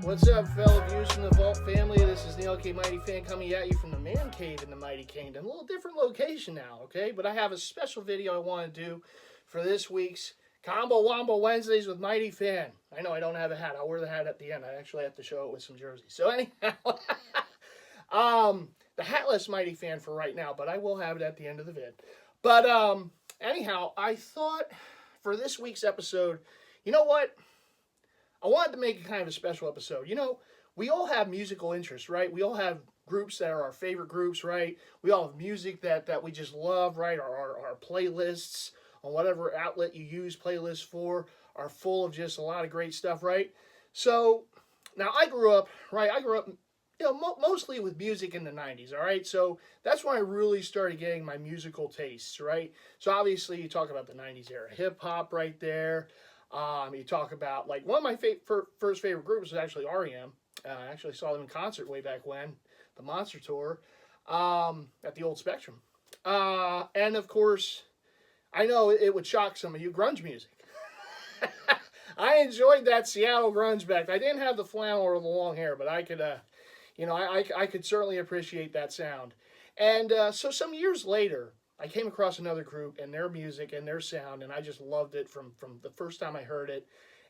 What's up, fellow viewers from the Vault family? This is the LK Mighty Fan coming at you from the Man Cave in the Mighty Kingdom. A little different location now, okay? But I have a special video I want to do for this week's Combo Wombo Wednesdays with Mighty Fan. I know I don't have a hat. I'll wear the hat at the end. I actually have to show it with some jerseys. So anyhow, the hatless Mighty Fan for right now, but I will have it at the end of the vid. But anyhow, I thought for this week's episode, you know what? I wanted to make a kind of a special episode. You know, we all have musical interests, right? We all have groups that are our favorite groups, right? We all have music that we just love, right? Our playlists on whatever outlet you use playlists for are full of just a lot of great stuff, right? So, now I grew up, right? You know, mostly with music in the 90s, all right? So, that's when I really started getting my musical tastes, right? So, obviously, you talk about the 90s era hip-hop right there. You talk about, like, one of my first favorite groups was actually REM. I actually saw them in concert way back when, the Monster Tour, at the Old Spectrum. And, of course, I know it would shock some of you, grunge music. I enjoyed that Seattle grunge back then. I didn't have the flannel or the long hair, but I could, you know, I could certainly appreciate that sound. And so some years later, I came across another group and their music and their sound, and I just loved it from the first time I heard it.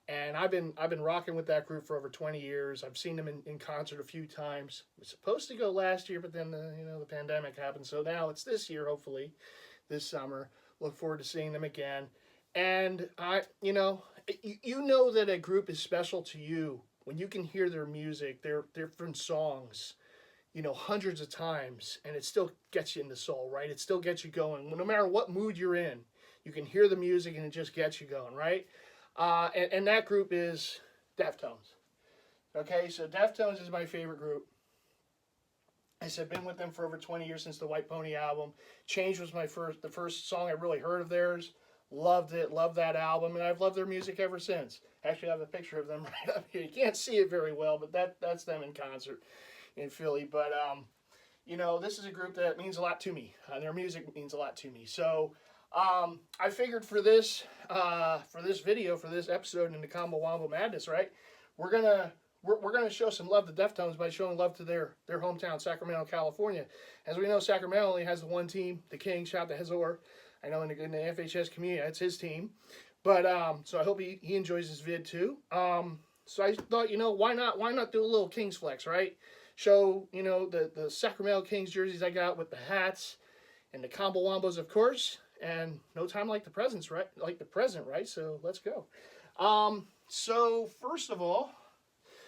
And I've been rocking with that group for over 20 years. I've seen them in concert a few times. It was supposed to go last year, but then the pandemic happened. So now it's this year, hopefully, this summer. Look forward to seeing them again. And you know that a group is special to you when you can hear their music, their different songs, you know, hundreds of times, and it still gets you in the soul, right? It still gets you going. No matter what mood you're in, you can hear the music and it just gets you going, right? And that group is Deftones. Okay, so Deftones is my favorite group. I said, been with them for over 20 years since the White Pony album. Change was the first song I really heard of theirs. Loved it, loved that album, and I've loved their music ever since. Actually, I have a picture of them right up here. You can't see it very well, but that's them in concert in Philly. But you know, this is a group that means a lot to me. Their music means a lot to me. So I figured for this video, for this episode in the Combo Wombo Madness, right, we're gonna show some love to Deftones by showing love to their hometown, Sacramento, California. As we know, Sacramento only has the one team, the Kings. Shout out to Hazor. I know in the FHS community, that's his team. But so I hope he enjoys this vid too. So I thought, you know, why not do a little Kings flex, right? Show, you know, the Sacramento Kings jerseys I got with the hats and the combo wombos, of course. And no time like the present, right? So let's go. So first of all,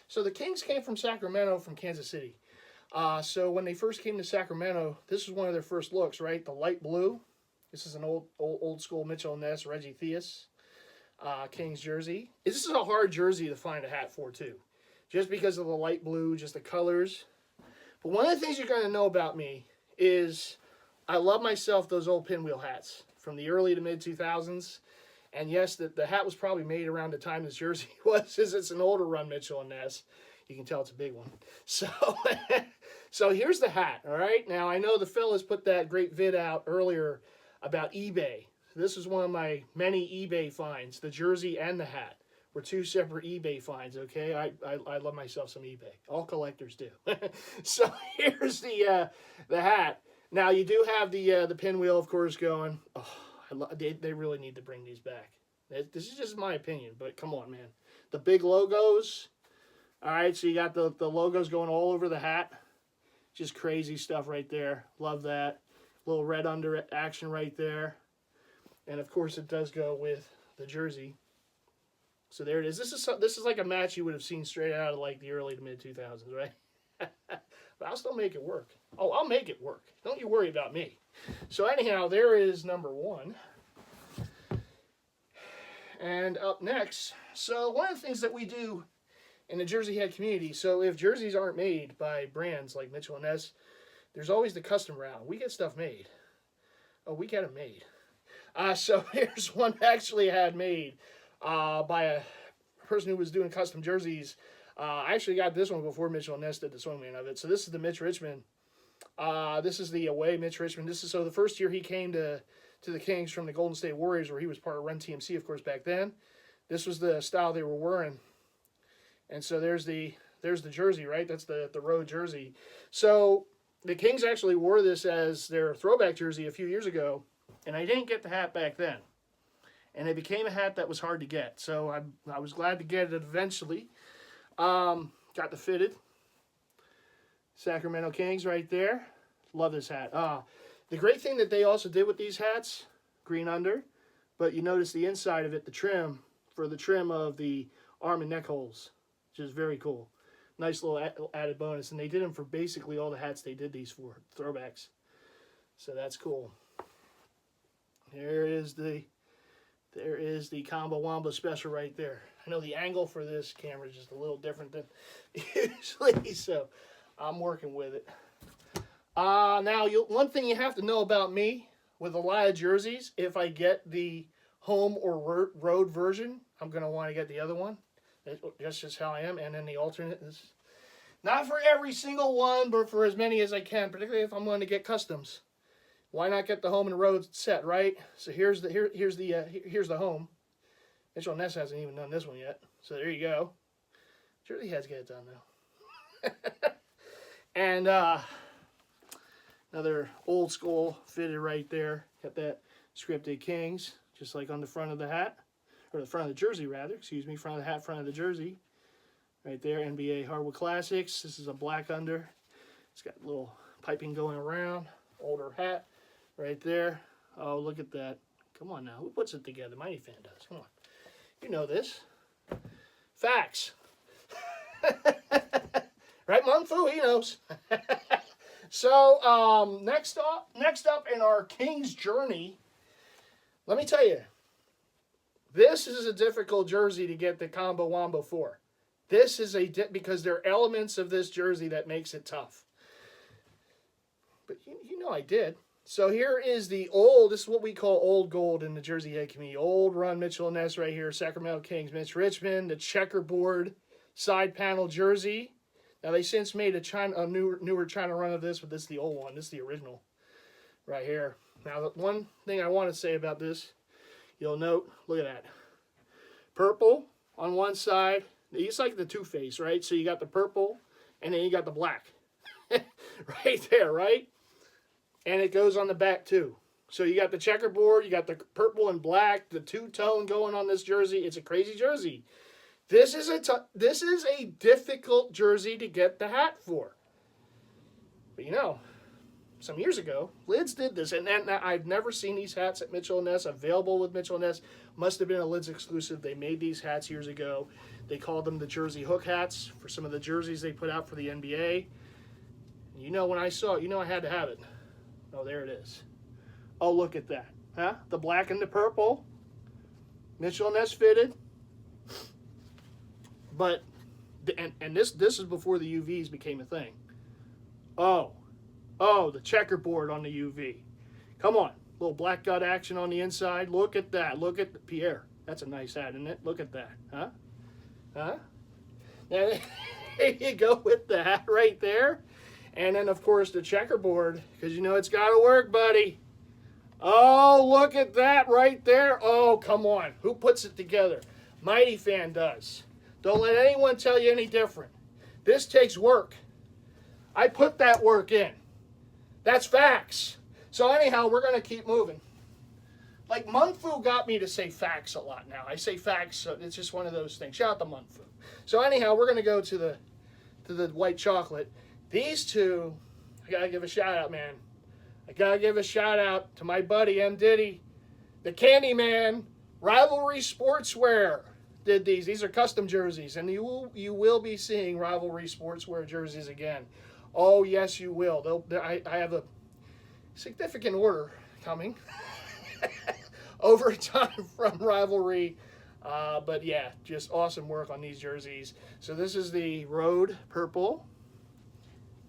so the Kings came from Sacramento, from Kansas City. So when they first came to Sacramento, this was one of their first looks, right? The light blue. This is an old school Mitchell Ness, Reggie Theus Kings jersey. This is a hard jersey to find a hat for too, just because of the light blue, just the colors. But one of the things you're going to know about me is I love myself those old pinwheel hats from the early to mid 2000s. And yes, the hat was probably made around the time this jersey was, as it's an older run Mitchell and Ness. You can tell it's a big one. So, so here's the hat, all right? Now, I know the fellas put that great vid out earlier about eBay. This is one of my many eBay finds. The jersey and the hat were two separate eBay finds, okay? I love myself some eBay. All collectors do. So here's the hat. Now, you do have the pinwheel, of course, going. Oh, they really need to bring these back. This is just my opinion, but come on, man. The big logos. All right, so you got the logos going all over the hat. Just crazy stuff right there. Love that. Little red under action right there. And, of course, it does go with the jersey. So there it is. This is like a match you would have seen straight out of, like, the early to mid-2000s, right? But I'll still make it work. Oh, I'll make it work. Don't you worry about me. So anyhow, there is number one. And up next, so one of the things that we do in the Jersey Head community, so if jerseys aren't made by brands like Mitchell and Ness, there's always the custom route. We get stuff made. Oh, we get them made. So here's one actually had made by a person who was doing custom jerseys. I actually got this one before Mitchell and Ness did the swingman of it. So this is the Mitch Richmond. This is the away Mitch Richmond. So the first year he came to the Kings from the Golden State Warriors, where he was part of Run TMC, of course, back then. This was the style they were wearing. And so there's the there's the jersey, right? That's the road jersey. So the Kings actually wore this as their throwback jersey a few years ago, and I didn't get the hat back then. And it became a hat that was hard to get. So I was glad to get it eventually. Got the fitted Sacramento Kings right there. Love this hat. The great thing that they also did with these hats, green under, but you notice the inside of it, the trim, for the trim of the arm and neck holes, which is very cool. Nice little added bonus. And they did them for basically all the hats they did these for, throwbacks. So that's cool. There is the Combo Wombo special right there. I know the angle for this camera is just a little different than usually, so I'm working with it. Now, one thing you have to know about me with a lot of jerseys, if I get the home or road version, I'm going to want to get the other one. That's just how I am. And then the alternate is not for every single one, but for as many as I can, particularly if I'm going to get customs. Why not get the home and road set, right? So here's the home. Mitchell Ness hasn't even done this one yet. So there you go. Jersey has to get it done though. And another old school fitted right there. Got that scripted Kings, just like on the front of the hat, or the front of the jersey rather. Excuse me, front of the hat, front of the jersey. Right there, NBA Hardwood Classics. This is a black under. It's got a little piping going around. Older hat. Right there. Oh, look at that. Come on now. Who puts it together? Mighty Fan does. Come on. You know this. Facts. Right, Mung Fu? He knows. So, next up in our King's journey, let me tell you, this is a difficult jersey to get the Combo Wombo for. This is because there are elements of this jersey that makes it tough. But you know I did. So here is this is what we call old gold in the Jersey Head community. Old run Mitchell and Ness right here, Sacramento Kings, Mitch Richmond, the checkerboard side panel jersey. Now they since made a newer China run of this, but this is the old one. This is the original right here. Now the one thing I want to say about this, you'll note, look at that. Purple on one side. It's like the Two-Face, right? So you got the purple and then you got the black. Right there, right? And it goes on the back too. So you got the checkerboard, you got the purple and black, the two-tone going on this jersey. It's a crazy jersey. This is a difficult jersey to get the hat for. But you know, some years ago, Lids did this, and I've never seen these hats at Mitchell & Ness available with Mitchell & Ness. Must have been a Lids exclusive. They made these hats years ago. They called them the Jersey Hook hats for some of the jerseys they put out for the NBA. You know, when I saw it, you know I had to have it. Oh, there it is. Oh, look at that. Huh? The black and the purple. Mitchell & Ness fitted. But, and this is before the UVs became a thing. Oh, the checkerboard on the UV. Come on. Little black gut action on the inside. Look at that. Look at the Pierre. That's a nice hat, isn't it? Look at that. Huh? Huh? Now, there you go with the hat right there. And then, of course, the checkerboard, because you know it's got to work, buddy. Oh, look at that right there. Oh, come on. Who puts it together? Mighty Fan does. Don't let anyone tell you any different. This takes work. I put that work in. That's facts. So anyhow, we're going to keep moving. Like, Mung Fu got me to say facts a lot now. I say facts, so it's just one of those things. Shout out to Mung Fu. So anyhow, we're going to go to the white chocolate. These two, I got to give a shout out, man. I got to give a shout out to my buddy, M. Diddy, the Candyman, Rivalry Sportswear did these. These are custom jerseys, and you will be seeing Rivalry Sportswear jerseys again. Oh, yes, you will. I have a significant order coming over time from Rivalry. But yeah, just awesome work on these jerseys. So this is the Road Purple.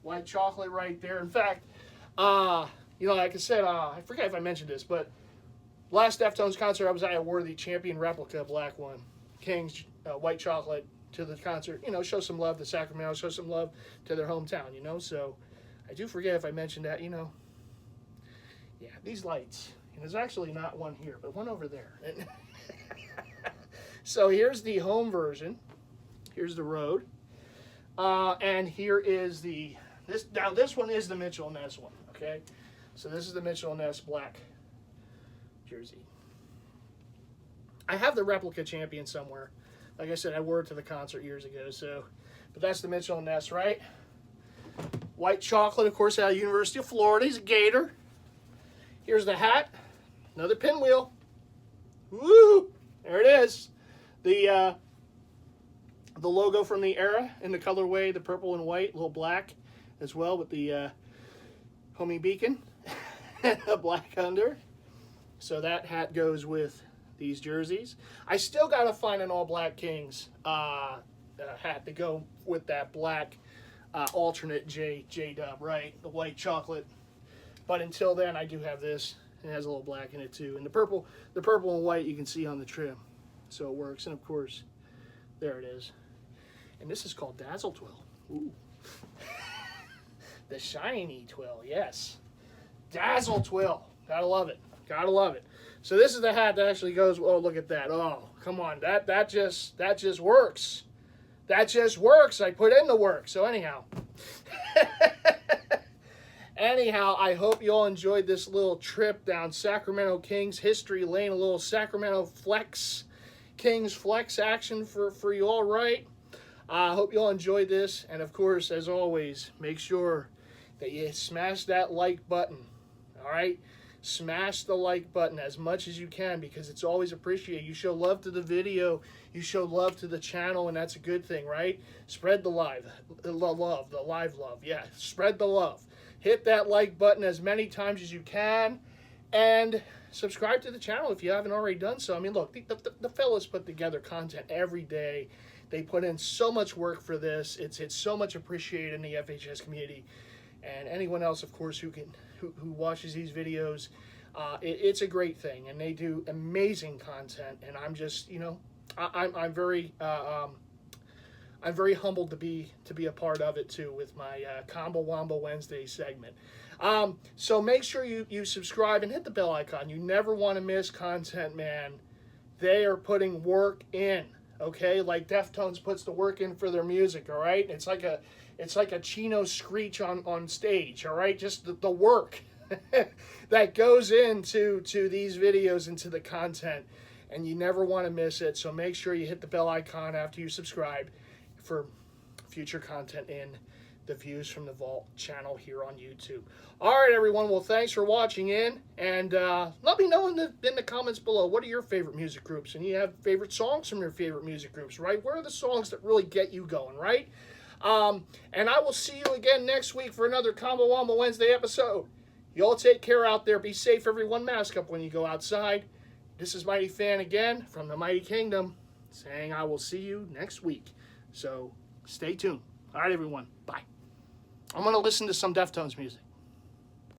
White chocolate right there. In fact, you know, like I said, I forget if I mentioned this, but last Deftones concert I was at, I wore the champion replica black one. Kings white chocolate to the concert. You know, show some love to Sacramento, show some love to their hometown, you know. So I do forget if I mentioned that, you know. Yeah, these lights. And there's actually not one here, but one over there. So here's the home version. Here's the road. And here is this one is the Mitchell & Ness one, okay? So this is the Mitchell & Ness black jersey. I have the replica champion somewhere. Like I said, I wore it to the concert years ago, but that's the Mitchell & Ness, right? White chocolate, of course, out of University of Florida. He's a Gator. Here's the hat. Another pinwheel. Woo! There it is. The logo from the era in the colorway, the purple and white, a little black as well with the homing beacon. A black under. So that hat goes with these jerseys. I still got to find an all-black Kings hat to go with that black alternate J-dub, right? The white chocolate. But until then, I do have this. It has a little black in it too. And the purple and white you can see on the trim. So it works. And of course, there it is. And this is called Dazzle Twill. Ooh. The shiny twill, yes. Dazzle Twill. Gotta love it. Gotta love it. So this is the hat that actually goes, oh, look at that. Oh, come on. That just works. That just works. I put in the work. So anyhow. Anyhow, I hope you all enjoyed this little trip down Sacramento Kings history lane. A little Sacramento flex, Kings flex action for you all, right? I hope you all enjoyed this. And of course, as always, make sure that you smash that like button. All right? Smash the like button as much as you can because it's always appreciated. You show love to the video, you show love to the channel, and that's a good thing, right? Spread the live love. Yeah, spread the love. Hit that like button as many times as you can, and subscribe to the channel if you haven't already done so. I mean, look, the fellas put together content every day. They put in so much work for this. It's so much appreciated in the FHS community, and anyone else, of course, who watches these videos. It's a great thing, and they do amazing content. And I'm just, I'm very humbled to be a part of it too with my Combo Wombo Wednesday segment. So make sure you subscribe and hit the bell icon. You never want to miss content, man. They are putting work in. Okay, like Deftones puts the work in for their music. All right, it's like a Chino screech on stage. All right, just the work that goes into these videos, into the content, and you never want to miss it. So make sure you hit the bell icon after you subscribe for future content in the Views from the Vault channel here on YouTube. All right, everyone. Well, thanks for watching in, and let me know in the comments below, what are your favorite music groups, and you have favorite songs from your favorite music groups, right? Where are the songs that really get you going, right? And I will see you again next week for another Combo Wombo Wednesday episode. You all take care out there. Be safe, everyone. Mask up when you go outside. This is Mighty Fan again from the Mighty Kingdom, saying I will see you next week. So stay tuned. All right, everyone. Bye. I'm going to listen to some Deftones music.